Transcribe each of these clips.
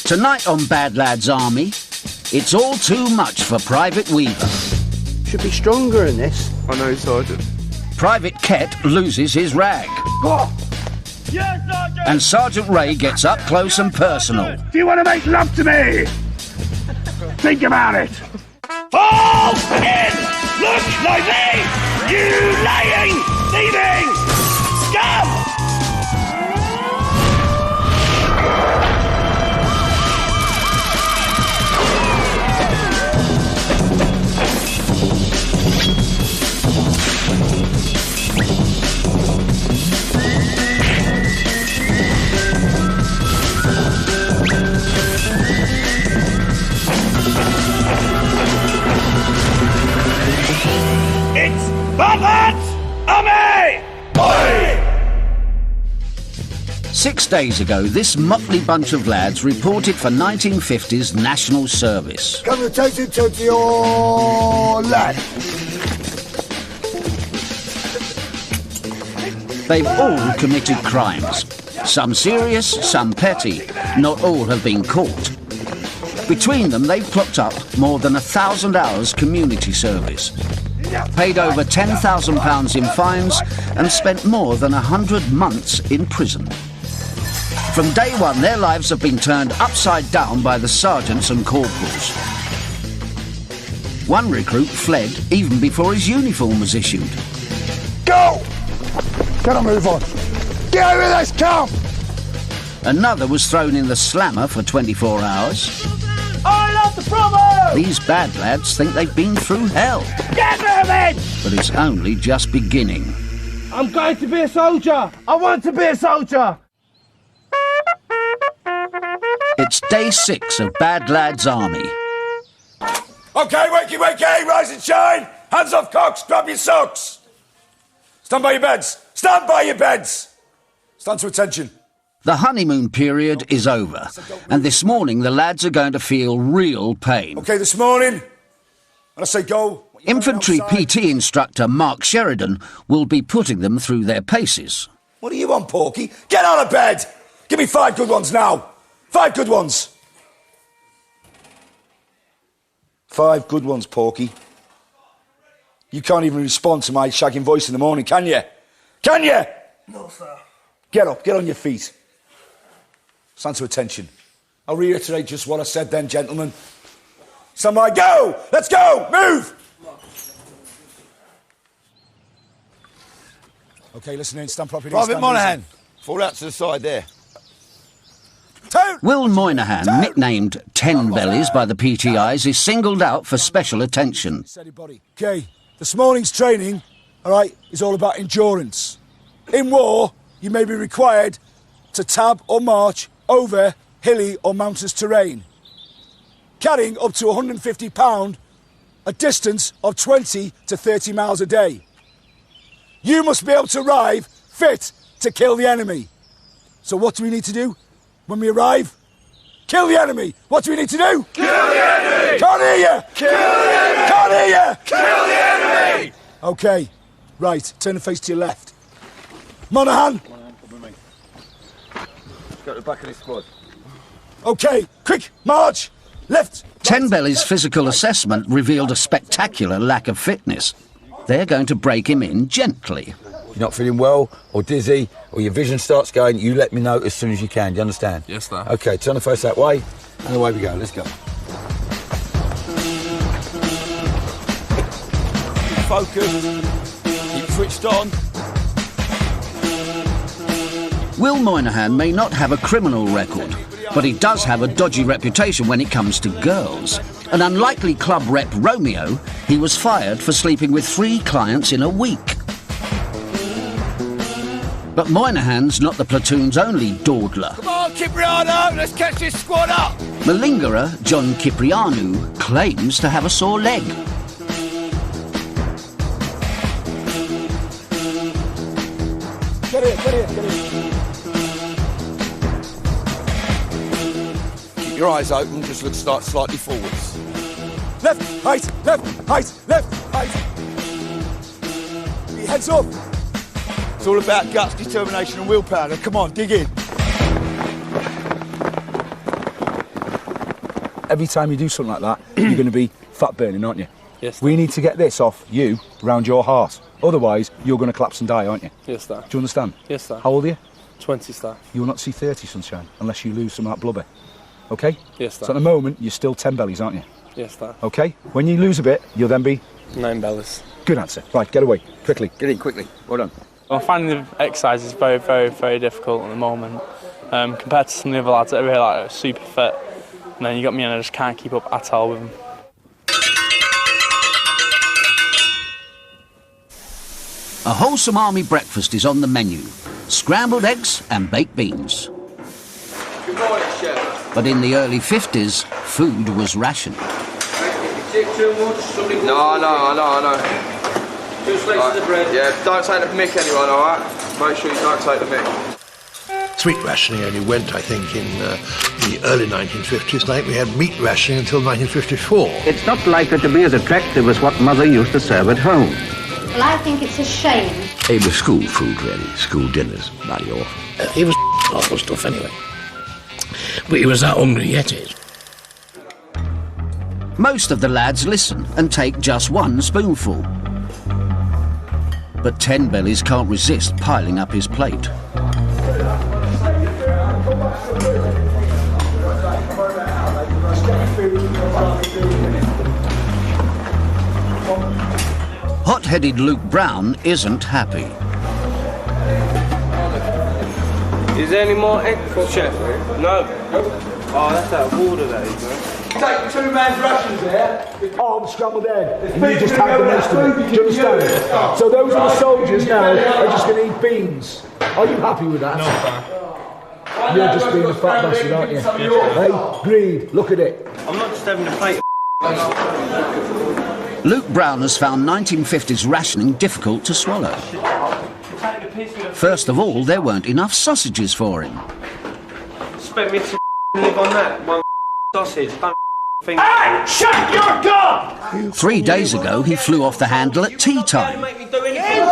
Tonight on Bad Lads Army, it's all too much for Private Weaver. Should be stronger in this. I know, Sergeant. Private Kett loses his rag. Oh. Yes, Sergeant! And Sergeant Ray gets up close and personal. Do you want to make love to me? Think about it. Fall in! Look lively! You lying, thieving scum! It's Bad Lads Army! Oi! 6 days ago, this motley bunch of lads reported for 1950s national service. Come and take it to your lad. They've all committed crimes. Some serious, some petty. Not all have been caught. Between them, they've clocked up more than 1,000 hours community service, paid over £10,000 in fines and spent more than 100 months in prison. From day one, their lives have been turned upside down by the sergeants and corporals. One recruit fled even before his uniform was issued. Go! Gotta move on. Get over this camp! Another was thrown in the slammer for 24 hours. I love the promo! These bad lads think they've been through hell. Get moving! But it's only just beginning. I'm going to be a soldier! I want to be a soldier! It's day 6 of Bad Lads Army. Okay, wakey, wakey, rise and shine! Hands off cocks, grab your socks! Stand by your beds! Stand by your beds! Stand to attention. The honeymoon period is over, and this morning the lads are going to feel real pain. Okay, this morning, when I say go... Infantry PT instructor Mark Sheridan will be putting them through their paces. What do you want, Porky? Get out of bed! Give me 5 good ones now! 5 good ones! 5 good ones, Porky. You can't even respond to my shagging voice in the morning, can you? Can you? No, sir. Get up, get on your feet. Stand to attention. I'll reiterate just what I said then, gentlemen. Stand by, go! Let's go! Move! Okay, listen in, stand properly. Private Monahan, fall out to the side there. Will Moynihan, nicknamed Ten Bellies by the PTIs, is singled out for special attention. Okay, this morning's training, all right, is all about endurance. In war, you may be required to tab or march over hilly or mountainous terrain, carrying up to £150 a distance of 20 to 30 miles a day. You must be able to arrive fit to kill the enemy. So what do we need to do when we arrive? Kill the enemy. What do we need to do? Kill the enemy! Can't hear you! Kill the enemy! Can't hear you! Kill the enemy! Okay, right, turn the face to your left. Monahan! Go to the back of this squad. Okay, quick, march! Left! Ten Bellies' physical assessment revealed a spectacular lack of fitness. They're going to break him in gently. You're not feeling well or dizzy or your vision starts going, you let me know as soon as you can. Do you understand? Yes, sir. Okay, turn the face that way and away we go. Let's go. Keep focused. Keep switched on. Will Moynihan may not have a criminal record, but he does have a dodgy reputation when it comes to girls. An unlikely club rep Romeo, he was fired for sleeping with 3 clients in a week. But Moynihan's not the platoon's only dawdler. Come on, Cipriano, let's catch this squad up. Malingerer John Cipriano claims to have a sore leg. Get here, get here, get here. Keep your eyes open, just look start slightly forwards. Left, right, left, right, left, right. Your heads up. It's all about guts, determination and willpower. Now, come on, dig in. every time you do something like that, you're going to be fat burning, aren't you? Yes, We need to get this off you, round your heart. Otherwise, you're going to collapse and die, aren't you? Yes, sir. Do you understand? Yes, sir. How old are you? 20, sir. You will not see 30, sunshine, unless you lose some of that blubber. Okay? Yes, sir. So at the moment, you're still 10 bellies, aren't you? Yes, sir. Okay? When you lose a bit, you'll then be... 9 bellies. Good answer. Right, get away. Quickly. Get in, quickly. Well done. I'm finding the exercise is very, very, very difficult at the moment. Compared to some of the other lads that are really like super fit. And then you got me and I just can't keep up at all with them. A wholesome army breakfast is on the menu. Scrambled eggs and baked beans. Good morning, Chef. But in the early 50s, food was rationed. No. Two slices of bread. Yeah, don't take the mick, anyone, alright? Make sure you don't take the mick. Sweet rationing only went, I think, in the early 1950s. I think we had meat rationing until 1954. It's not likely to be as attractive as what Mother used to serve at home. Well, I think it's a shame. It was school food, really. School dinners, bloody awful. He was awful stuff anyway. But he was that hungry yet, is. Most of the lads listen and take just one spoonful. But 10 bellies can't resist piling up his plate. Hot-headed Luke Brown isn't happy. Is there any more egg for Chef? No. Oh, that's out of order, that is, man. Take 2 man's rations there, armed scrambled egg, and you just have the most of it. Do you understand? So those are the soldiers now are just going to eat beans. Are you happy with that? No, sir. You're just being a fat bastard, aren't you? Hey, greed, look at it. I'm not just having a plate. Luke Brown has found 1950s rationing difficult to swallow. First of all, there weren't enough sausages for him. Expect me to live on that? One sausage. Don't think. Hey! Shut your gun! 3 days ago, he flew off the handle at tea time. Make me do anything.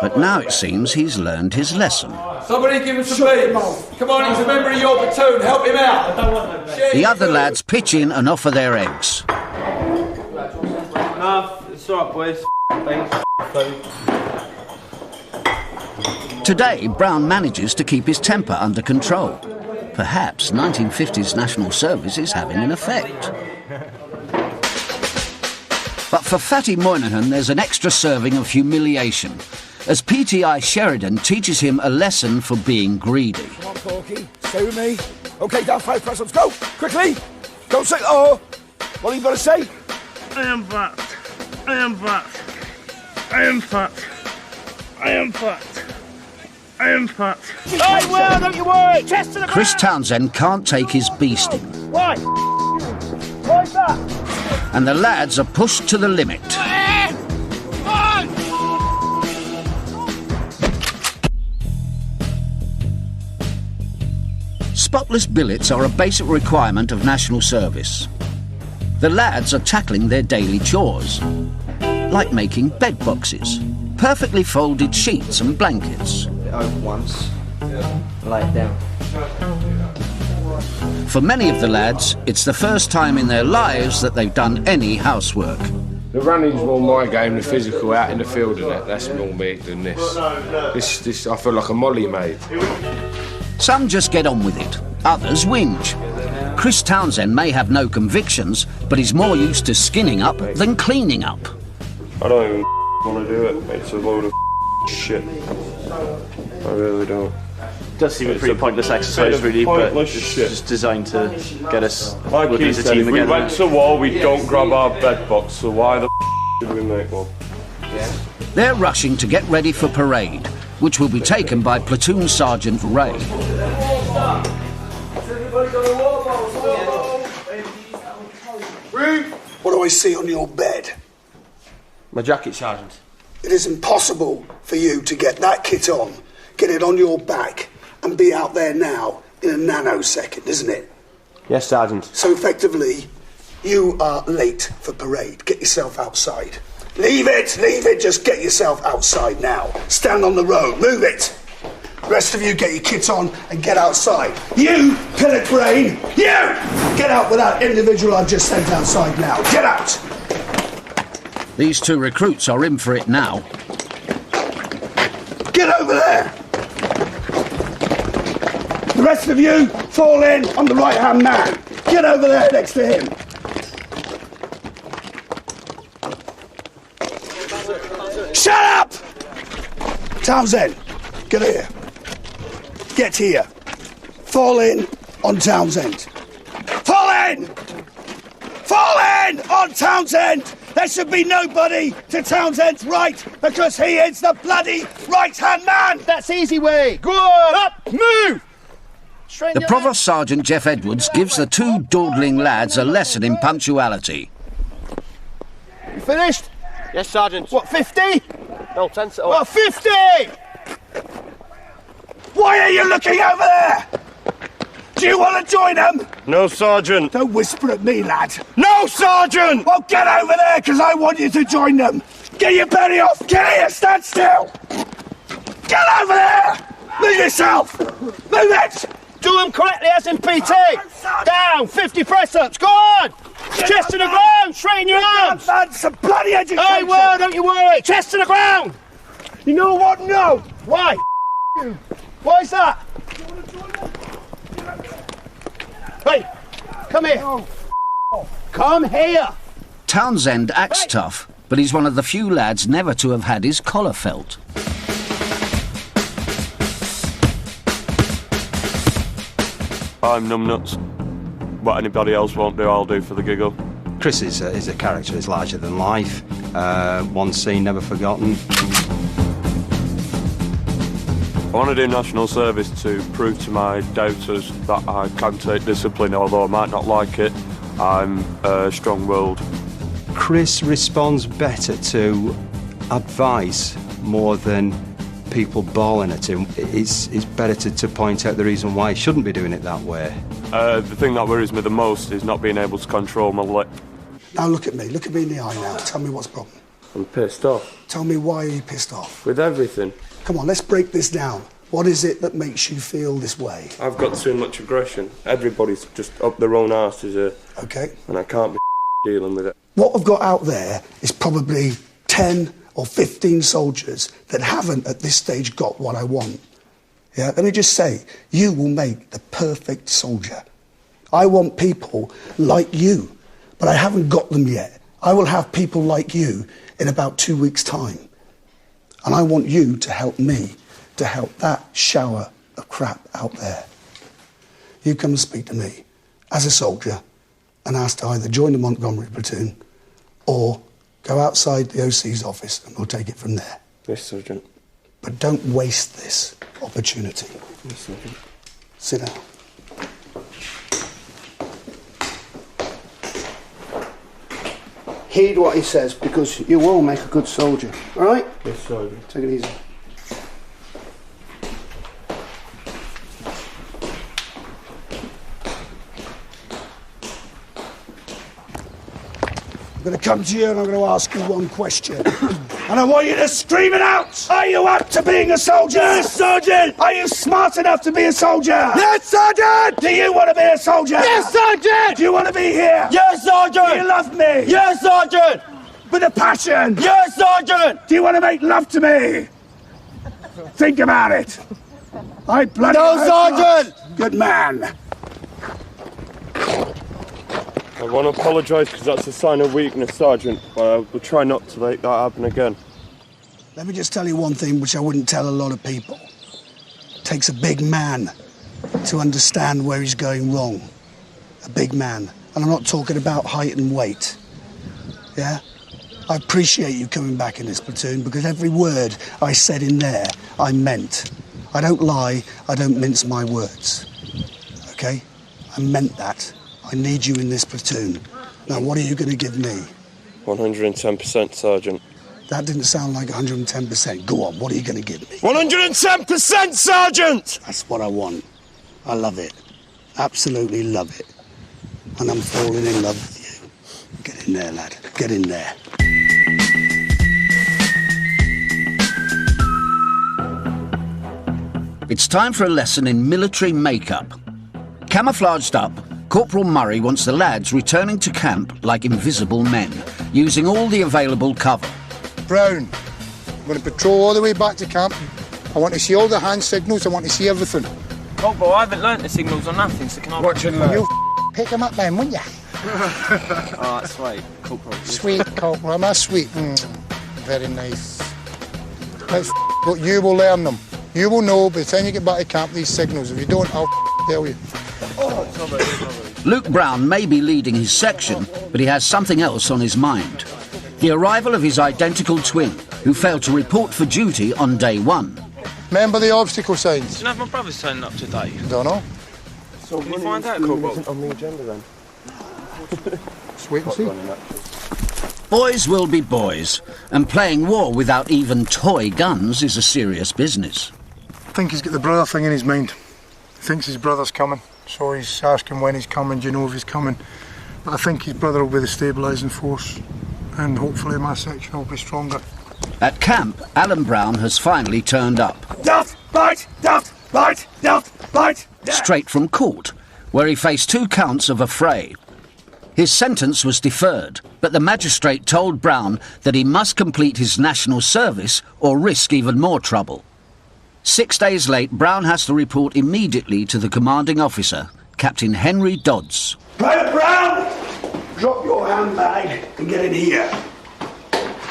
But now it seems he's learned his lesson. Somebody give him some beans. Come on, he's a member of your platoon. Help him out. The other lads pitch in and offer their eggs. No, it's alright, boys. Thanks. Today, Brown manages to keep his temper under control. Perhaps 1950s national service is having an effect. But for Fatty Moynihan, there's an extra serving of humiliation, as PTI Sheridan teaches him a lesson for being greedy. Come on, Porky, stay with me. OK, down 5 press ups, go, quickly. Don't say, oh, what have you got to say? I am fat. I am fat. I am fat. I am fat. I am fat. I will, don't you worry! Chest to the Chris Townsend can't take his beasting, Why? Why's that? and the lads are pushed to the limit. Spotless billets are a basic requirement of national service. The lads are tackling their daily chores, like making bed boxes, perfectly folded sheets and blankets. Over once. Lay it down. For many of the lads, it's the first time in their lives that they've done any housework. The running's more my game, the physical out in the field and that's more me than this. This I feel like a molly maid. Some just get on with it, others whinge. Chris Townsend may have no convictions, but he's more used to skinning up than cleaning up. I don't even want to do it. It's a load of shit. I really don't. It does seem a pretty pointless exercise, really, but it's just designed to get us working as a team if again. we went to war, we don't grab our bed box, so why the did we make one? They're rushing to get ready for parade, which will be taken by Platoon Sergeant Ray. What do I see on your bed? My jacket, Sergeant. It is impossible for you to get that kit on, get it on your back, and be out there now in a nanosecond, isn't it? Yes, Sergeant. So effectively, you are late for parade. Get yourself outside. Leave it, just get yourself outside now. Stand on the road, move it. Rest of you get your kit on and get outside. You, Pillock Brain, you! Get out with that individual I've just sent outside now. Get out! These two recruits are in for it now. Get over there! The rest of you, fall in on the right-hand man. Get over there next to him. Shut up! Townsend, get here. Get here. Fall in on Townsend. Fall in! Fall in on Townsend! There should be nobody to Townsend's right because he is the bloody right-hand man! That's easy way. Go on, up, move! The Provost Sergeant Jeff Edwards gives the two dawdling lads a lesson in punctuality. You finished? Yes, Sergeant. What, 50? No, 10 to... Well, 50! Why are you looking over there? Do you want to join them? No, Sergeant. Don't whisper at me, lad. No, Sergeant! Well, get over there, because I want you to join them. Get your belly off. Get here, stand still. Get over there. Move yourself. Move it. Do them correctly as in PT. Down, 50 press-ups, go on! Chest to the ground, straighten your arms! Man, some bloody education! I will, don't you worry! Chest to the ground! You know what? No! Why? Why is that? Hey, come here! Come here! Townsend acts tough, but he's one of the few lads never to have had his collar felt. I'm numbnuts. What anybody else won't do, I'll do for the giggle. Chris is a character, he's larger than life. One scene never forgotten. I want to do national service to prove to my doubters that I can take discipline, although I might not like it. I'm strong-willed. Chris responds better to advice more than people bawling at him. It's better to point out the reason why he shouldn't be doing it that way. The thing that worries me the most is not being able to control my lip. Now look at me in the eye now. Tell me what's the problem. I'm pissed off. Tell me why are you pissed off? With everything. Come on, let's break this down. What is it that makes you feel this way? I've got too much aggression. Everybody's just up their own arses here. Okay. And I can't be dealing with it. What we've got out there is probably 10 or 15 soldiers that haven't at this stage got what I want. Yeah, let me just say, you will make the perfect soldier. I want people like you, but I haven't got them yet. I will have people like you in about 2 weeks' time. And I want you to help me to help that shower of crap out there. You come and speak to me as a soldier and ask to either join the Montgomery platoon or go outside the OC's office and we'll take it from there. Yes, Sergeant. But don't waste this opportunity. Yes, Sergeant. Sit down. Heed what he says, because you will make a good soldier, all right? Yes, Sergeant. Take it easy. I'm going to come to you and I'm going to ask you one question. And I want you to scream it out! Are you up to being a soldier? Yes, Sergeant! Are you smart enough to be a soldier? Yes, Sergeant! Do you want to be a soldier? Yes, Sergeant! Do you want to be here? Yes, Sergeant! Do you love me? Yes, Sergeant! With a passion? Yes, Sergeant! Do you want to make love to me? Think about it. I bloody No, Sergeant! Not. Good man. I want to apologise because that's a sign of weakness, Sergeant, but I will try not to let that happen again. Let me just tell you one thing which I wouldn't tell a lot of people. It takes a big man to understand where he's going wrong. A big man. And I'm not talking about height and weight. Yeah? I appreciate you coming back in this platoon because every word I said in there, I meant. I don't lie, I don't mince my words. Okay? I meant that. I need you in this platoon. Now, what are you going to give me? 110%, Sergeant. That didn't sound like 110%. Go on, what are you going to give me? 110%, Sergeant! That's what I want. I love it. Absolutely love it. And I'm falling in love with you. Get in there, lad. Get in there. It's time for a lesson in military makeup. Camouflaged up, Corporal Murray wants the lads returning to camp like invisible men, using all the available cover. Brown, I'm going to patrol all the way back to camp. I want to see all the hand signals, I want to see everything. Corporal, I haven't learnt the signals or nothing, so can I... Watching that. You pick them up then, won't you? Oh, that's sweet, Corporal. Sweet, Corporal, am I sweet? Very nice. But you will learn them. You will know by the time you get back to camp these signals. If you don't, I'll tell you. Luke Brown may be leading his section, but he has something else on his mind. The arrival of his identical twin, who failed to report for duty on day 1. Remember the obstacle signs? Do you have my brother's turning up today? Don't know. So can you find out, Corporal? Isn't on the agenda then. Just wait and see. Boys will be boys, and playing war without even toy guns is a serious business. I think he's got the brother thing in his mind. He thinks his brother's coming, so he's asking when he's coming, do you know if he's coming? But I think his brother will be the stabilising force, and hopefully my section will be stronger. At camp, Alan Brown has finally turned up. Duff, bite, duff, bite, duff, bite. Straight from court, where he faced 2 counts of affray. His sentence was deferred, but the magistrate told Brown that he must complete his national service or risk even more trouble. 6 days late, Brown has to report immediately to the commanding officer, Captain Henry Dodds. Private Brown, drop your handbag and get in here.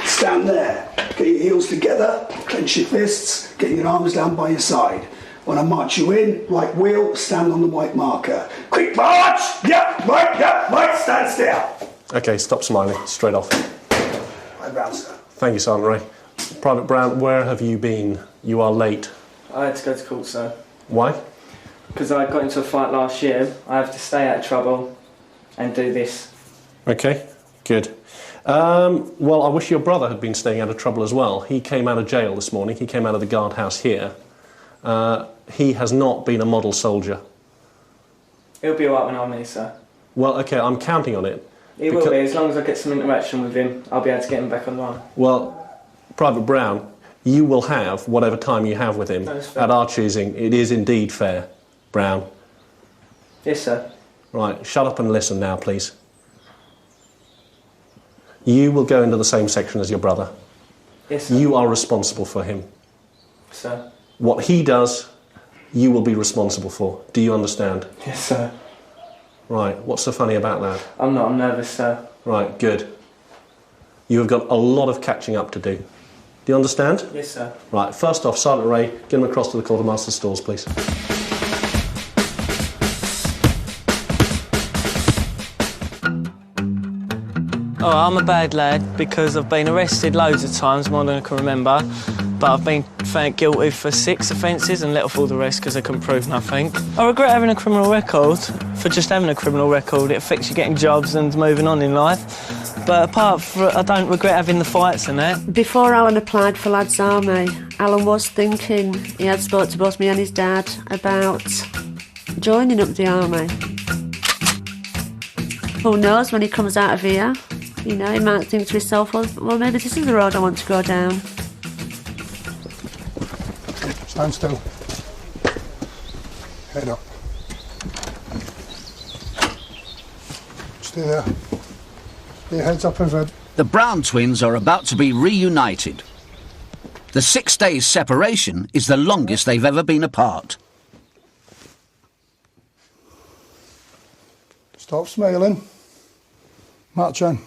Stand there, get your heels together, clench your fists, get your arms down by your side. When I march you in, right wheel, stand on the white marker. Quick march! Yep, right, stand still. OK, stop smiling, straight off. Private Brown, sir. Thank you, Sergeant Ray. Private Brown, where have you been? You are late. I had to go to court, sir. Why? Because I got into a fight last year. I have to stay out of trouble and do this. OK, good. Well, I wish your brother had been staying out of trouble as well. He came out of jail this morning. He came out of the guardhouse here. He has not been a model soldier. He'll be alright when I'm here, sir. Well, OK, I'm counting on it. He will be, as long as I get some interaction with him, I'll be able to get him back online. Well, Private Brown, you will have whatever time you have with him at our choosing. It is indeed fair, Brown. Yes, sir. Right, shut up and listen now, please. You will go into the same section as your brother. Yes, sir. You are responsible for him. Sir. What he does, you will be responsible for. Do you understand? Yes, sir. Right, what's so funny about that? I'm not, I'm nervous, sir. Right, good. You have got a lot of catching up to do. Do you understand? Yes, sir. Right, first off, Sergeant Ray, get him across to the quartermaster's stores, please. Oh, I'm a bad lad because I've been arrested loads of times, more than I can remember. But I've been found guilty for 6 offences and let off all the rest because I couldn't prove nothing. I regret having a criminal record. For just having a criminal record, it affects you getting jobs and moving on in life. But apart from, I don't regret having the fights and that. Before Alan applied for Lads Army, Alan was thinking, he had spoke to both me and his dad about joining up the army. Who knows, when he comes out of here, you know, he might think to himself, well, maybe this is the road I want to go down. Stand still. Head up. Stay there. Stay heads up and red. The Brown twins are about to be reunited. The 6 days separation is the longest they've ever been apart. Stop smiling. March on.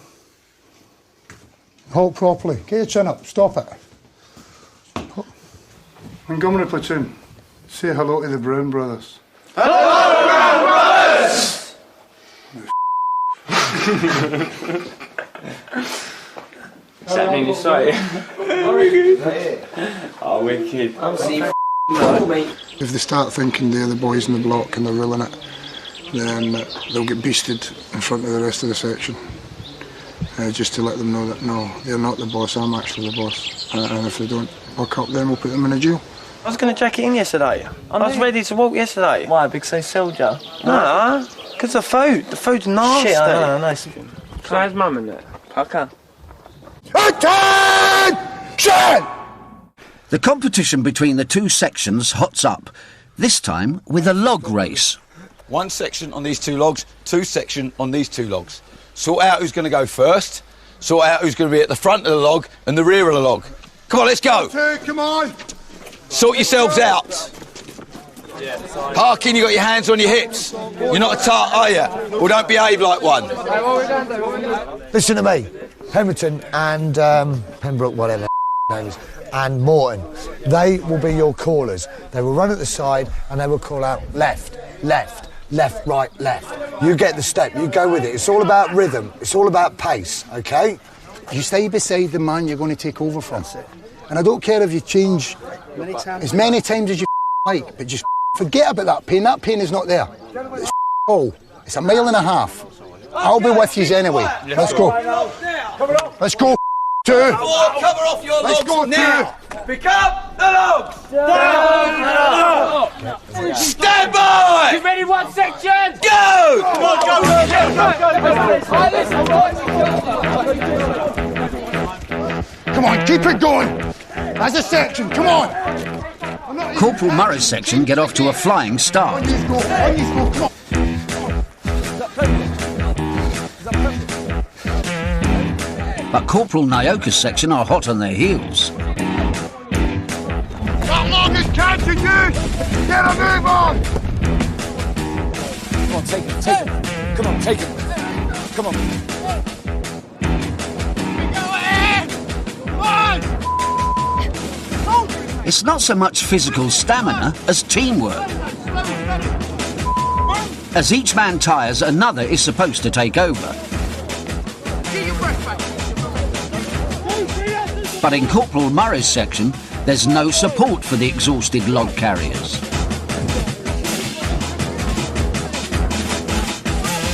Hold properly. Get your chin up. Stop it. Montgomery platoon, say hello to the Brown brothers. Hello, Brown brothers! Does that mean you're sorry? Oh, wicked. I'm seeing mate. If they start thinking they're the boys in the block and they're ruling it, then they'll get beasted in front of the rest of the section. Just to let them know that, no, they're not the boss, I'm actually the boss. And if they don't buck up, then we'll put them in a jail. I was going to jack it in yesterday. I was ready to walk yesterday. Why, because they soldier? No, because the food. The food's nasty. Shit, I know. How's Mum in there? Okay. Attention! The competition between the two sections hots up, this time with a log race. One section on these two logs, two section on these two logs. Sort out who's going to go first, sort out who's going to be at the front of the log and the rear of the log. Come on, let's go. Come on. Sort yourselves out. Parkin, you got your hands on your hips. You're not a tart, are you? Well, don't behave like one. Listen to me. Pemberton and Pembroke, whatever name is, and Morton, they will be your callers. They will run at the side and they will call out left, left, left, right, left. You get the step, you go with it. It's all about rhythm, it's all about pace, OK? You stay beside the man you're going to take over from. And I don't care if you change as many times as you like, but just forget about that pain. That pain is not there. It's all. It's a mile and a half. I'll be with you anyway. Let's go. Let's go, two. Cover off your Let's logs go, now. two. Pick up the logs. Down. Stand by. You ready, one section? Go. Come on, Come on, keep it going. As a section, come on. Corporal Murray's section get off to a flying start. On you go, come on. But Corporal Nyoka's section are hot on their heels. That log is catching you. Get a move on. Come on, take it, take it. Come on, take it. Come on. Go ahead. It's not so much physical stamina as teamwork. As each man tires, another is supposed to take over. But in Corporal Murray's section, there's no support for the exhausted log carriers.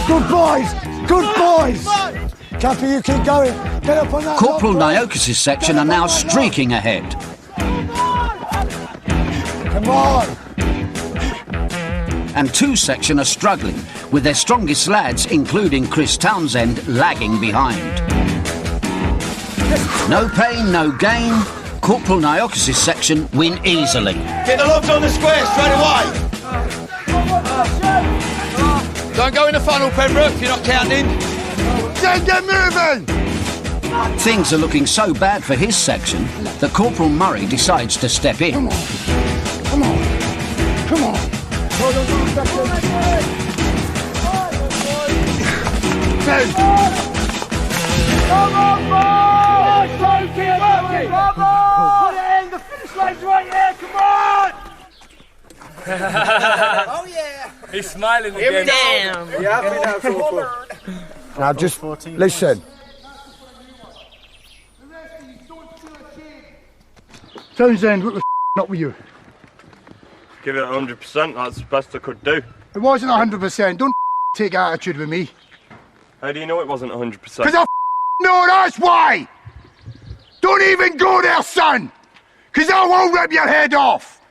Good boys! Good boys! Cappy, you keep going. Get up on that. Corporal Nyoka's section are now streaking ahead. Come on! And two section are struggling, with their strongest lads, including Chris Townsend, lagging behind. No pain, no gain. Corporal Nyoka's section win easily. Get the logs on the square straight away. Don't go in the funnel, Pembroke, if you're not counting. Get moving. Things are looking so bad for his section that Corporal Murray decides to step in. Come on. Come on. Come on, boys! Come on! The finish line's right here, come on! Oh yeah! He's smiling again. Damn! You happy now, Corporal? Now just listen. Townsend, what the not with you? Give it 100%, that's the best I could do. It wasn't 100%. Don't take attitude with me. How do you know it wasn't 100%? Because I know that's why. Don't even go there, son. Because I won't rip your head off.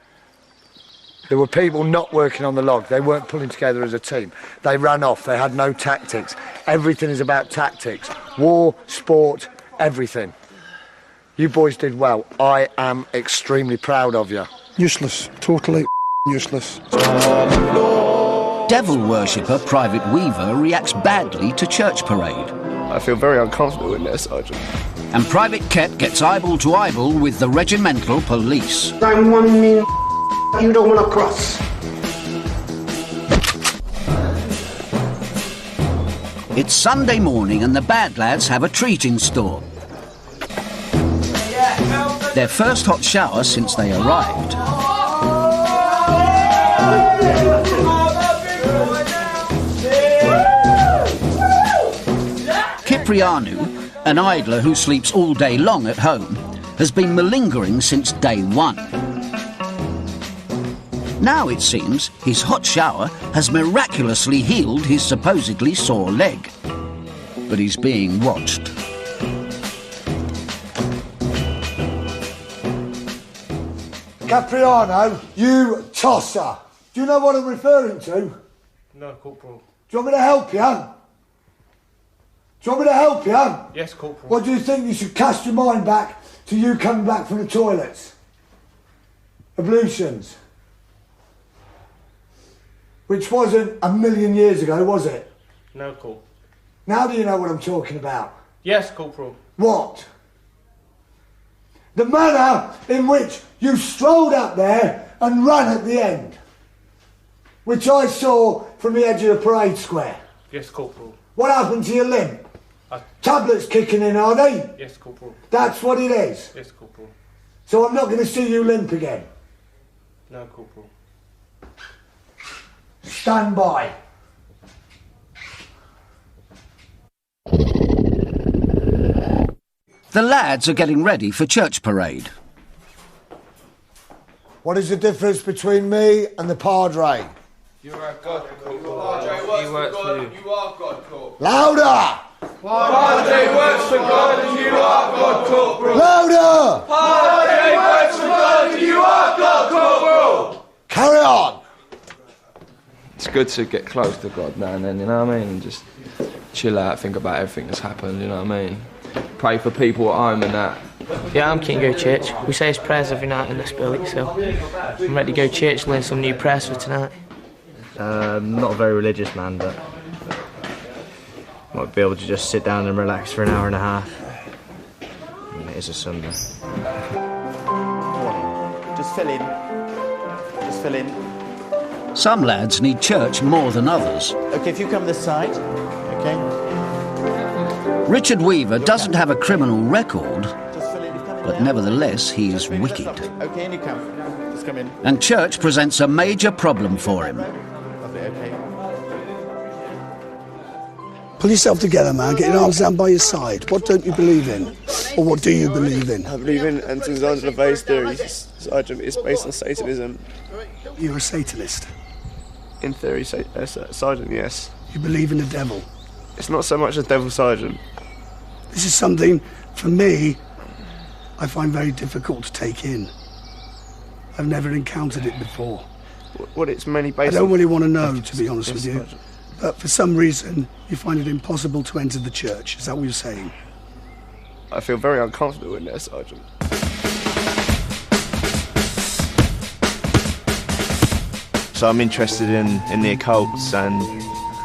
There were people not working on the log. They weren't pulling together as a team. They ran off. They had no tactics. Everything is about tactics. War, sport, everything. You boys did well. I am extremely proud of you. Useless. Totally useless. Devil worshipper Private Weaver reacts badly to church parade. I feel very uncomfortable in there, Sergeant. And Private Kett gets eyeball to eyeball with the regimental police. I'm 1 million you don't want to cross. It's Sunday morning and the bad lads have a treat in store. Their first hot shower since they arrived. Cipriano, an idler who sleeps all day long at home, has been malingering since day one. Now it seems his hot shower has miraculously healed his supposedly sore leg. But he's being watched. Capriano, you tosser. Do you know what I'm referring to? No, Corporal. Do you want me to help you? Do you want me to help you? Yes, Corporal. What do you think? You should cast your mind back to you coming back from the toilets. ablutions. Which wasn't a million years ago, was it? No, Corporal. Now do you know what I'm talking about? Yes, Corporal. What? The manner in which you strolled up there and ran at the end. Which I saw from the edge of the parade square. Yes, Corporal. What happened to your limb? Tablets kicking in, are they? Yes, Corporal. That's what it is. Yes, Corporal. So I'm not going to see you limp again. No, Corporal. Stand by. The lads are getting ready for church parade. What is the difference between me and the Padre? You are God, Corporal. Padre works for God, you are God, Corporal. Louder! Padre works for God and you are God, Corporal. Louder! Padre works for God and you are God, Corporal. Carry on! It's good to get close to God now and then, you know what I mean? And just chill out, think about everything that's happened, you know what I mean? Pray for people at home and that. Yeah, I'm keen to go to church. We say his prayers every night in this building, so I'm ready to go to church and learn some new prayers for tonight. Not a very religious man, but might be able to just sit down and relax for an hour and a half. I mean, it is a Sunday. Just fill in. Just fill in. Some lads need church more than others. OK, if you come this side, OK. Richard Weaver doesn't have a criminal record, but nevertheless he is wicked. OK, and you come. Just come in. And church presents a major problem for him. Lovely, OK. Pull yourself together, man. Get your arms down by your side. What don't you believe in? Or what do you believe in? I believe in Anton LaVey's theory. Sergeant, it's based on Satanism. You're a Satanist? In theory, Sergeant, yes. You believe in the devil? It's not so much the devil, Sergeant. This is something, for me, I find very difficult to take in. I've never encountered it before. What it's mainly based on... I don't really want to know, to be honest with you. Sergeant. But for some reason, you find it impossible to enter the church. Is that what you're saying? I feel very uncomfortable in there, Sergeant. So I'm interested in the occults, and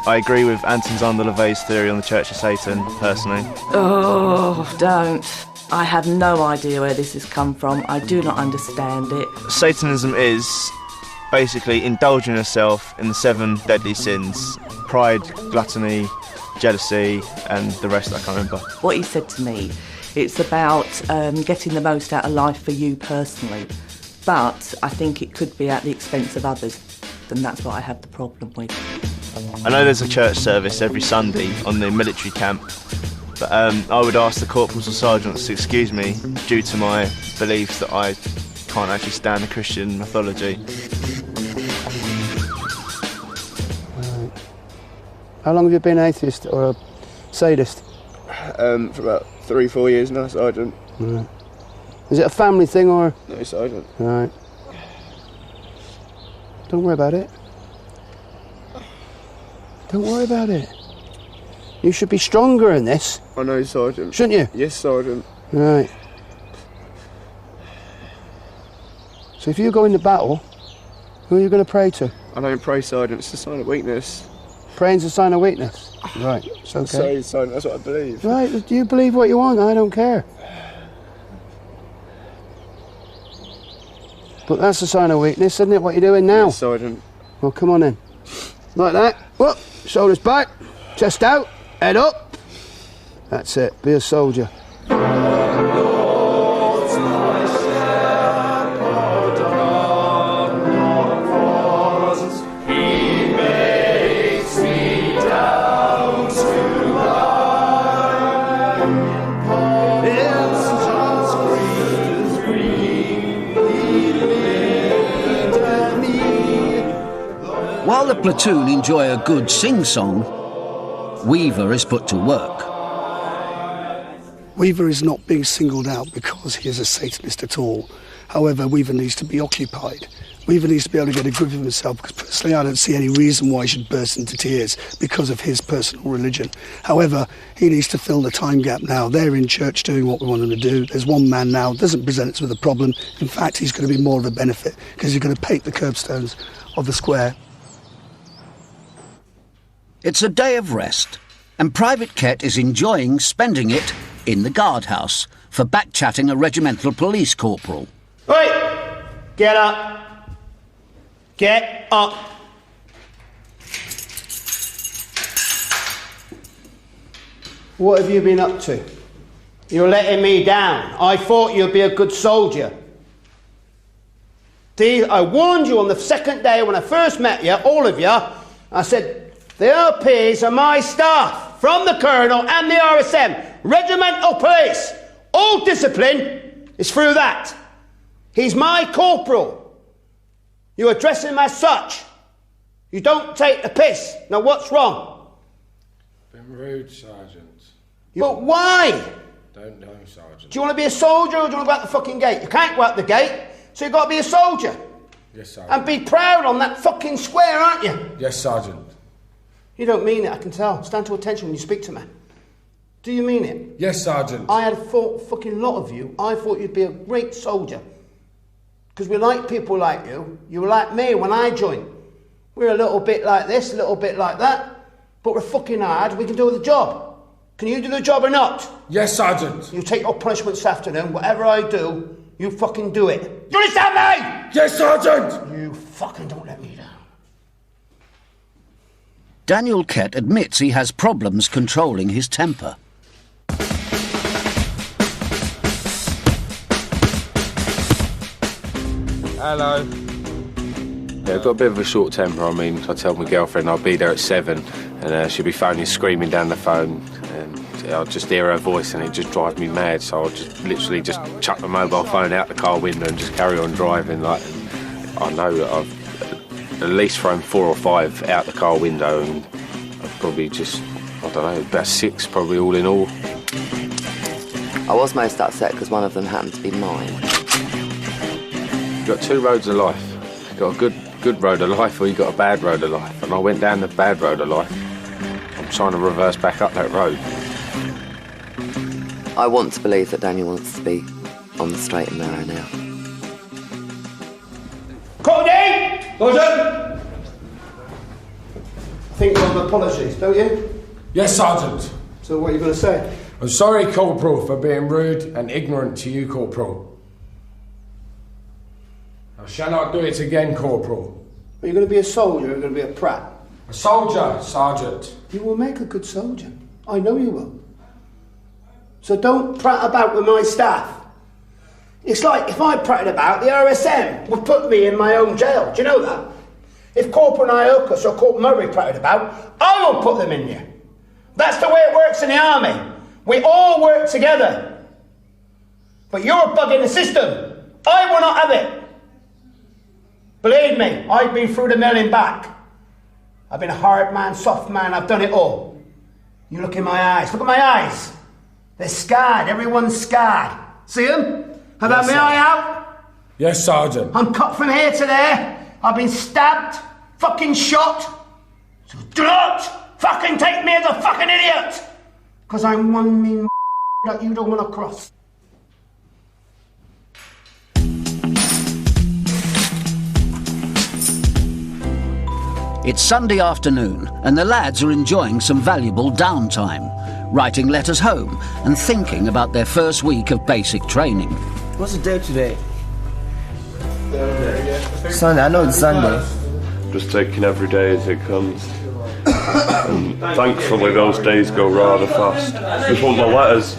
I agree with Anton LaVey's theory on the Church of Satan, personally. Oh, don't. I have no idea where this has come from. I do not understand it. Satanism is basically indulging yourself in the 7 deadly sins: pride, gluttony, jealousy, and the rest I can't remember. What he said to me, it's about getting the most out of life for you personally, but I think it could be at the expense of others, and that's what I have the problem with. I know there's a church service every Sunday on the military camp, but I would ask the corporals or sergeants to excuse me due to my beliefs that I can't actually stand the Christian mythology. How long have you been atheist or a sadist? For about 3-4 years now, Sergeant. Right. Is it a family thing or...? No, Sergeant. Right. Don't worry about it. Don't worry about it. You should be stronger in this. I know, Sergeant. Shouldn't you? Yes, Sergeant. Right. So if you go into battle, who are you going to pray to? I don't pray, Sergeant. It's a sign of weakness. Praying's a sign of weakness? Right, it's okay. Sorry, Sergeant, that's what I believe. Right, do you believe what you want? I don't care. But that's a sign of weakness, isn't it, what you're doing now? Yes, Sergeant. Well, come on then. Like that. Whoop, shoulders back, chest out, head up. That's it, be a soldier. While the platoon enjoy a good sing-song, Weaver is put to work. Weaver is not being singled out because he is a Satanist at all. However, Weaver needs to be occupied. Weaver needs to be able to get a grip of himself, because personally I don't see any reason why he should burst into tears because of his personal religion. However, he needs to fill the time gap now. They're in church doing what we want them to do. There's one man now, doesn't present us with a problem. In fact, he's going to be more of a benefit because he's going to paint the curbstones of the square. It's a day of rest, and Private Kett is enjoying spending it in the guardhouse for back-chatting a regimental police corporal. Right, get up. Get up. What have you been up to? You're letting me down. I thought you'd be a good soldier. I warned you on the second day when I first met you, all of you. I said, the RPs are my staff, from the Colonel and the RSM, regimental police. All discipline is through that. He's my corporal. You address him as such. You don't take the piss. Now, what's wrong? Been rude, Sergeant. But why? Don't know, Sergeant. Do you want to be a soldier or do you want to go out the fucking gate? You can't go out the gate, so you've got to be a soldier. Yes, Sergeant. And be proud on that fucking square, aren't you? Yes, Sergeant. You don't mean it, I can tell. Stand to attention when you speak to me. Do you mean it? Yes, Sergeant. I had thought fucking lot of you. I thought you'd be a great soldier. Because we like people like you. You were like me when I joined. We're a little bit like this, a little bit like that. But we're fucking hard. We can do the job. Can you do the job or not? Yes, Sergeant. You take your punishment this afternoon. Whatever I do, you fucking do it. Do you understand me? Yes, Sergeant. You fucking don't let me down. Daniel Kett admits he has problems controlling his temper. Hello. Yeah, I've got a bit of a short temper. I mean, I tell my girlfriend I'll be there at 7 and she'll be phoning, screaming down the phone, and I'll just hear her voice and it just drives me mad. So I'll just literally just chuck the mobile phone out the car window and just carry on driving. Like, I know that I've at least thrown 4 or 5 out the car window, and I've probably just, I don't know, about 6 probably all in all. I was most upset because one of them happened to be mine. You've got 2 roads of life. You've got a good road of life, or you've got a bad road of life. And I went down the bad road of life. I'm trying to reverse back up that road. I want to believe that Daniel wants to be on the straight and narrow now. Cody! Gordon! I think you want apologies, don't you? Yes, Sergeant. So what are you going to say? I'm sorry, Corporal, for being rude and ignorant to you, Corporal. I shall not do it again, Corporal. Are you going to be a soldier or are you going to be a prat? A soldier, Sergeant. You will make a good soldier. I know you will. So don't prat about with my staff. It's like if I pratted about, the RSM would put me in my own jail. Do you know that? If Corporal Iocas or Corporal Murray pratted about, I will put them in you. That's the way it works in the army. We all work together. But you're bugging the system. I will not have it. Believe me, I've been through the mill and back. I've been a hard man, soft man, I've done it all. You look in my eyes, look at my eyes. They're scarred, everyone's scarred. See them? Have I had my eye out? Yes, Sergeant. I'm cut from here to there. I've been stabbed, fucking shot. So do not fucking take me as a fucking idiot. Because I'm one mean that you don't want to cross. It's Sunday afternoon, and the lads are enjoying some valuable downtime, writing letters home and thinking about their first week of basic training. What's the day today? Sunday, I know it's Sunday. Just taking every day as it comes. And thankfully those days go rather fast. Just want my letters.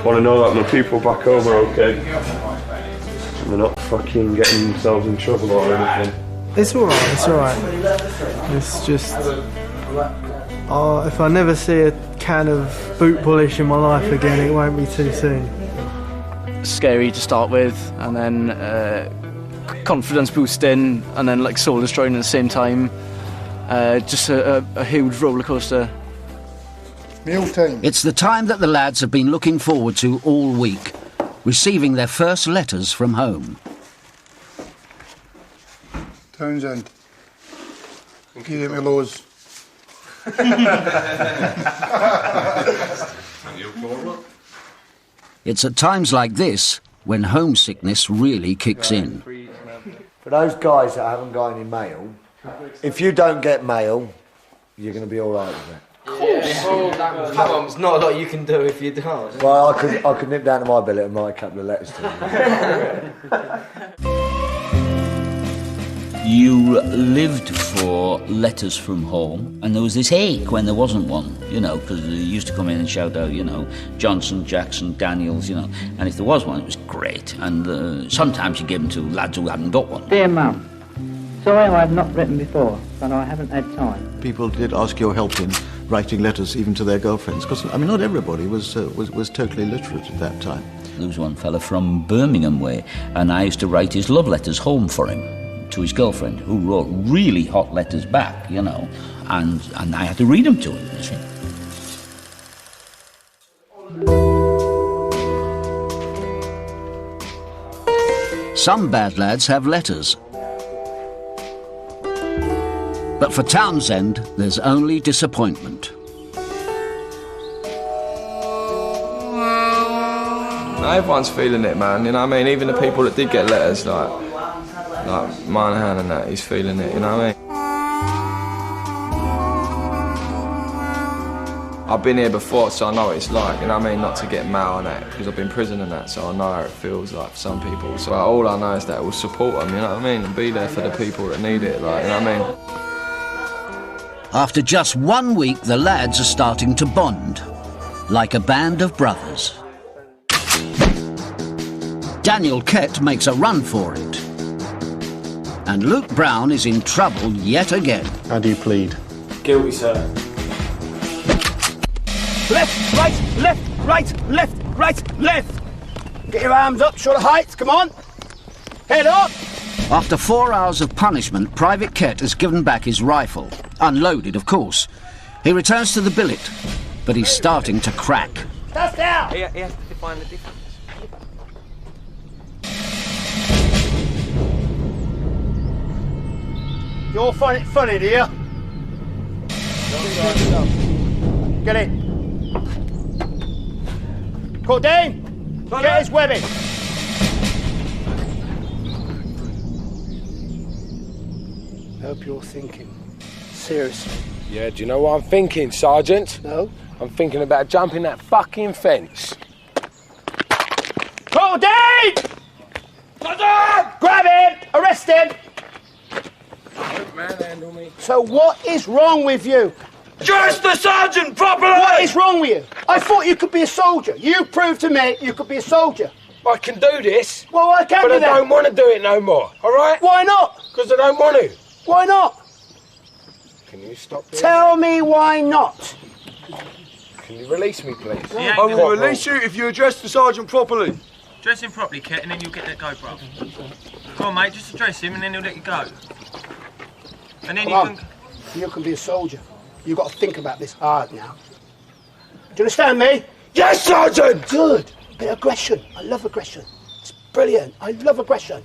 Want to know that my people back home are okay. And they're not fucking getting themselves in trouble or anything. It's alright, it's alright. It's just... if I never see a can of boot polish in my life again, it won't be too soon. Scary to start with, and then confidence boosting, and then like soul destroying at the same time. Just a huge roller coaster. Mealtime. It's the time that the lads have been looking forward to all week, receiving their first letters from home. Townsend. Give me Lowe's. It's at times like this when homesickness really kicks in. For those guys that haven't got any mail, if you don't get mail, you're going to be all right with it. Come on, there's not a lot you can do if you don't. Well, I could nip down to my billet and write a couple of letters to You lived for letters from home, and there was this ache when there wasn't one, you know, because they used to come in and shout out, you know, Johnson, Jackson, Daniels, you know, and if there was one, it was great. And sometimes you give them to lads who hadn't got one. Dear Mum, sorry I have not written before, but I haven't had time. People did ask your help in writing letters even to their girlfriends, because, I mean, not everybody was totally literate at that time. There was one fella from Birmingham way, and I used to write his love letters home for him, to his girlfriend, who wrote really hot letters back, you know, and I had to read them to him, you see. Some bad lads have letters. But for Townsend, there's only disappointment. Everyone's feeling it, man, you know what I mean? Even the people that did get letters, like Monahan and that, he's feeling it, you know what I mean? I've been here before, so I know what it's like, you know what I mean, not to get mail and that, because I've been in prison and that, so I know how it feels like for some people. So all I know is that we'll support them, you know what I mean, and be there for the people that need it, like, you know what I mean? After just 1 week, the lads are starting to bond, like a band of brothers. Daniel Kett makes a run for it. And Luke Brown is in trouble yet again. How do you plead? Guilty, sir. Left, right, left, right, left, right, left. Get your arms up, show the height, come on. Head up. After 4 hours of punishment, Private Kett has given back his rifle. Unloaded, of course. He returns to the billet, but he's starting to crack. That's down. He has to define the difference. You all find it funny, do you? Get in. Cordain, get his webbing. I hope you're thinking seriously. Yeah, do you know what I'm thinking, Sergeant? No. I'm thinking about jumping that fucking fence. Cordain! Grab him! Arrest him! Manhandle me. So what is wrong with you? Dress the sergeant properly! What is wrong with you? I thought you could be a soldier. You proved to me you could be a soldier. I can do this. Well, I can't but do that. I don't want to do it no more, all right? Why not? Because I don't want to. Why not? Can you stop doing Tell me why not. that? Can you release me, please? I will release you if you address the sergeant properly. Dress him properly, Kett, and then you'll get let go, bro. Come on, mate, just address him and then he'll let you go. And then You can be a soldier. You've got to think about this hard now. Do you understand me? Yes, Sergeant! Good. A bit of aggression. I love aggression. It's brilliant. I love aggression.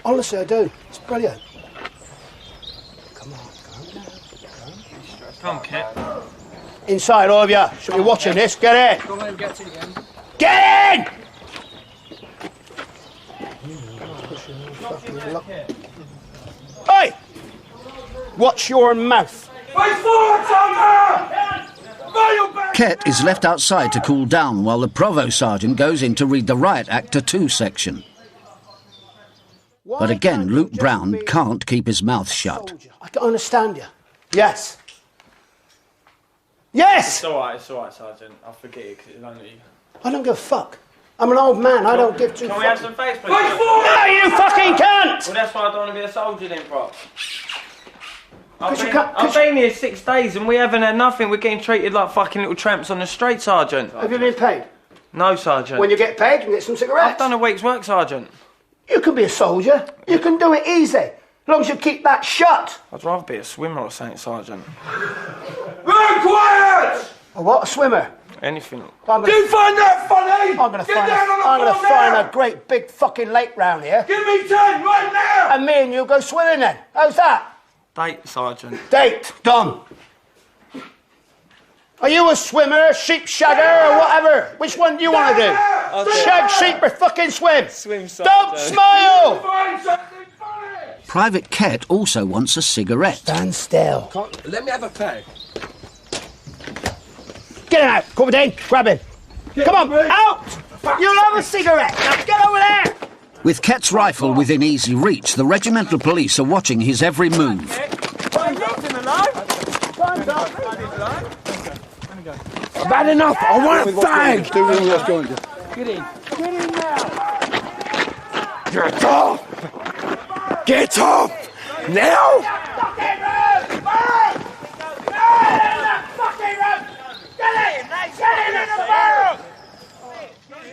Honestly, I do. It's brilliant. Come on, Come on, Kett. Inside, all of you. Should be watching this. Get in. Come on, get in again. Get in! Hey! Watch your mouth. Kett is left outside to cool down while the Provost Sergeant goes in to read the Riot Act to 2 section. But again, Luke Brown can't keep his mouth shut. I can understand you. Yes. Yes! It's all right, Sergeant. I'll forget it because it's only... I don't give a fuck. I'm an old man. I don't give two fucks. Can we have some face, please? No, you fucking can't! Well, that's why I don't want to be a soldier then, bro. I've Cause been here 6 days and we haven't had nothing. We're getting treated like fucking little tramps on the street, Sergeant. Have you been paid? No, Sergeant. When you get paid, you can get some cigarettes. I've done a week's work, Sergeant. You can be a soldier. You can do it easy. As long as you keep that shut. I'd rather be a swimmer or something, Sergeant. Very quiet! A what? A swimmer? Anything. Do you find that funny? I'm going to find a great big fucking lake round here. Give me 10 right now! And me and you go swimming then. How's that? Date, Sergeant. Date. Done. Are you a swimmer, sheep shagger, or whatever? Which one do you want to do? Shag, sheep, or fucking swim? Swim, Sergeant. Don't smile! Private Kett also wants a cigarette. Stand still. Let me have a peg. Get him out. Come on, grab him. Come on, out! You'll have a cigarette. Now get over there. With Kett's rifle within easy reach, the regimental police are watching his every move. I've had enough. I want a fag. Get in. Get in now. Get off. Get off. Now.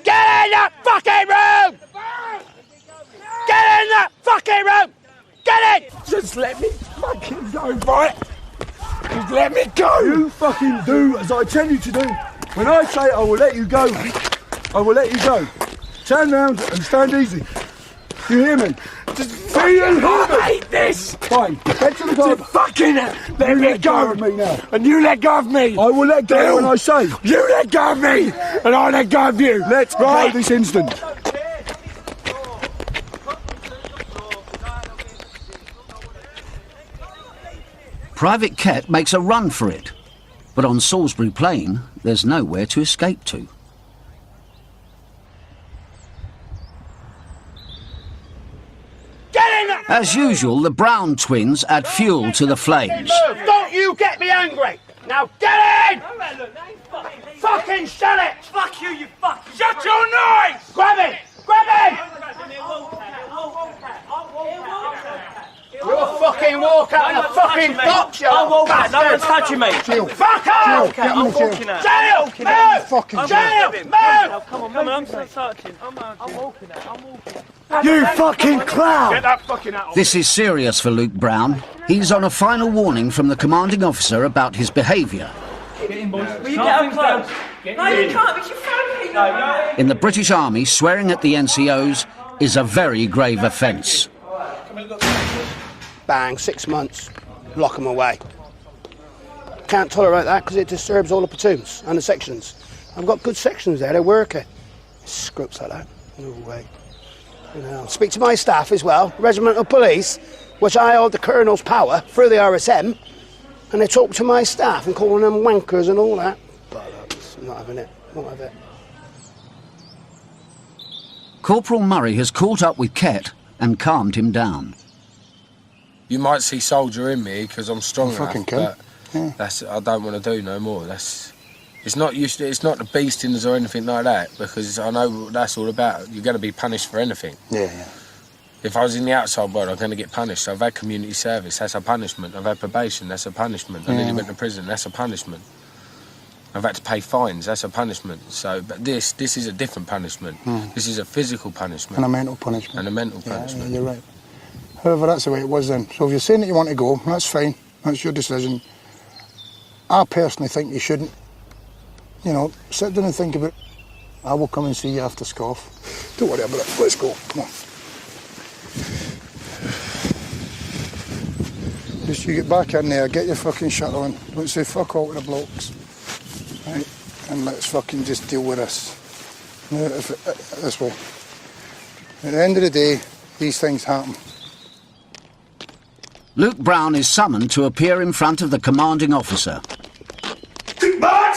Get in that fucking room! Get in that fucking room! Get in! Just let me fucking go, right? Just let me go! You fucking do as I tell you to do. When I say I will let you go, I will let you go. Turn round and stand easy. You hear me? Just fucking hate this! Fine, get to the door. Just fucking let me go! Of me now. And you let go of me! I will let go when I say. You let go of me! And I let go of you! Let's go this instant. Private Kett makes a run for it, but on Salisbury Plain, there's nowhere to escape to. As usual, the Brown twins add fuel to the flames. Don't you get me angry! Now get in! Fucking shut it! Fuck you, you fucking... Shut your noise! Grab him! Grab him! You'll fucking walk out in a fucking box, you I'll walk out. No one's bastard. touching me. Fuck off! I'm walking out. Jail! Move! Fucking Jail! Move! Come on, I'm searching. I'm walking out. I'm walking out. You fucking clown! Get that fucking out of This is serious for Luke Brown. He's on a final warning from the commanding officer about his behaviour. Get in, boys. Will you get up close? No, you can't, because you're frantic. No. In the British Army, swearing at the NCOs is a very grave offence. Bang, 6 months. Lock them away. Can't tolerate that because it disturbs all the platoons and the sections. I've got good sections there, they're working. Scroops like that. No way. You know, speak to my staff as well, regimental police, which I hold the colonel's power through the RSM, and they talk to my staff and calling them wankers and all that. Bollocks. I'm not having it. Not having it. Corporal Murray has caught up with Kett and calmed him down. You might see soldier in me because I'm strong enough, fucking but yeah. that's I don't want to do no more. It's not the beastings or anything like that, because I know what that's all about. You're going to be punished for anything. Yeah. If I was in the outside world, I'm going to get punished. I've had community service, that's a punishment. I've had probation, that's a punishment. I nearly went to prison, that's a punishment. I've had to pay fines, that's a punishment. So, but this is a different punishment. This is a physical punishment. And a mental punishment. And a mental punishment. Yeah, you're right. However, that's the way it was then. So if you're saying that you want to go, that's fine. That's your decision. I personally think you shouldn't. You know, sit down and think about it. I will come and see you after Scoff. Don't worry about it. Let's go. Come on. Just you get back in there, get your fucking shut on. Don't say fuck all to the blokes. Right? And let's fucking just deal with this. This way. At the end of the day, these things happen. Luke Brown is summoned to appear in front of the commanding officer. March!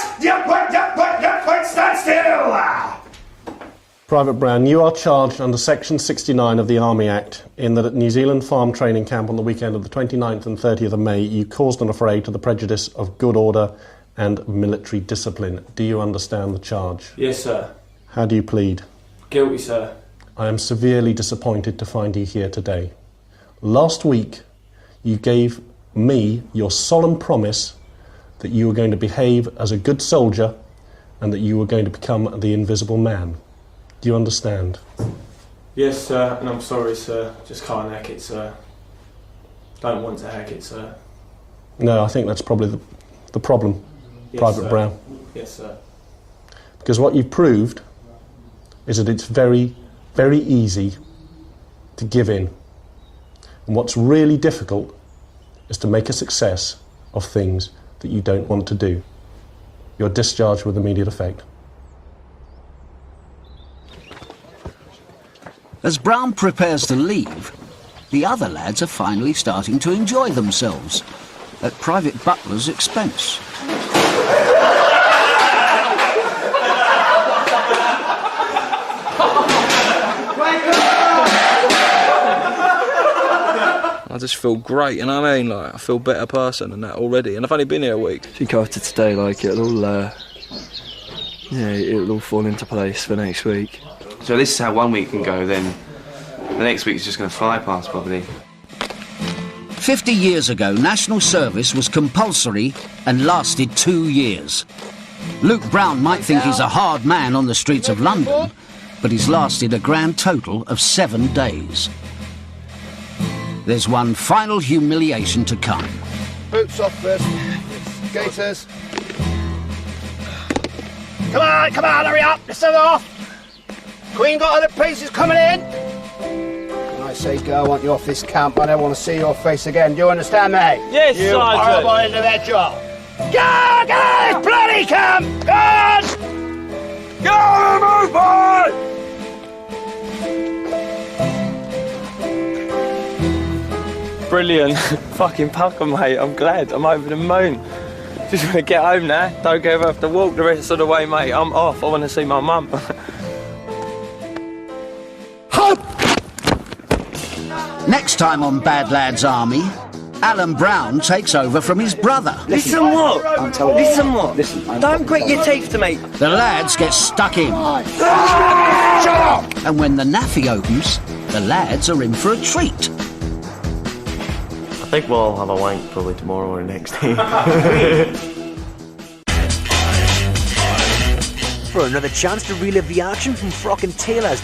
Stand still! Private Brown, you are charged under Section 69 of the Army Act in that at New Zealand Farm Training Camp on the weekend of the 29th and 30th of May, you caused an affray to the prejudice of good order and military discipline. Do you understand the charge? Yes, sir. How do you plead? Guilty, sir. I am severely disappointed to find you here today. Last week, you gave me your solemn promise that you were going to behave as a good soldier and that you were going to become the Invisible Man. Do you understand? Yes, sir, and I'm sorry, sir. Just can't hack it, sir. Don't want to hack it, sir. No, I think that's probably the problem. Private Brown? Yes, sir. Because what you've proved is that it's very, very easy to give in. And what's really difficult is to make a success of things that you don't want to do. You're discharged with immediate effect. As Brown prepares to leave, the other lads are finally starting to enjoy themselves at Private Butler's expense. I just feel great, you know what I mean? Like, I feel a better person and that already, and I've only been here a week. I think after today, like, it'll all fall into place for next week. So this is how 1 week can go, then the next week is just going to fly past, probably. 50 years ago, national service was compulsory and lasted 2 years. Luke Brown might think he's a hard man on the streets of London, but he's lasted a grand total of 7 days. There's one final humiliation to come. Boots off first. Gaiters. Come on, hurry up. Let's have it off. Queen got other pieces coming in. When I say go, I want you off this camp. I don't want to see your face again. Do you understand me? Yes, you Sergeant. horrible individual. Go out of this bloody camp. Go on. Go on, move on. Brilliant. Fucking pucker, mate. I'm glad. I'm over the moon. Just want to get home now. Don't ever have to walk the rest of the way, mate. I'm off. I want to see my mum. Next time on Bad Lads Army, Alan Brown takes over from his brother. Listen what? Listen what? Don't grit your teeth to me. The lads get stuck in. Shut up! And when the naffy opens, the lads are in for a treat. I think we'll have a wank probably tomorrow or next day. For another chance to relive the action from Frock and Taylor's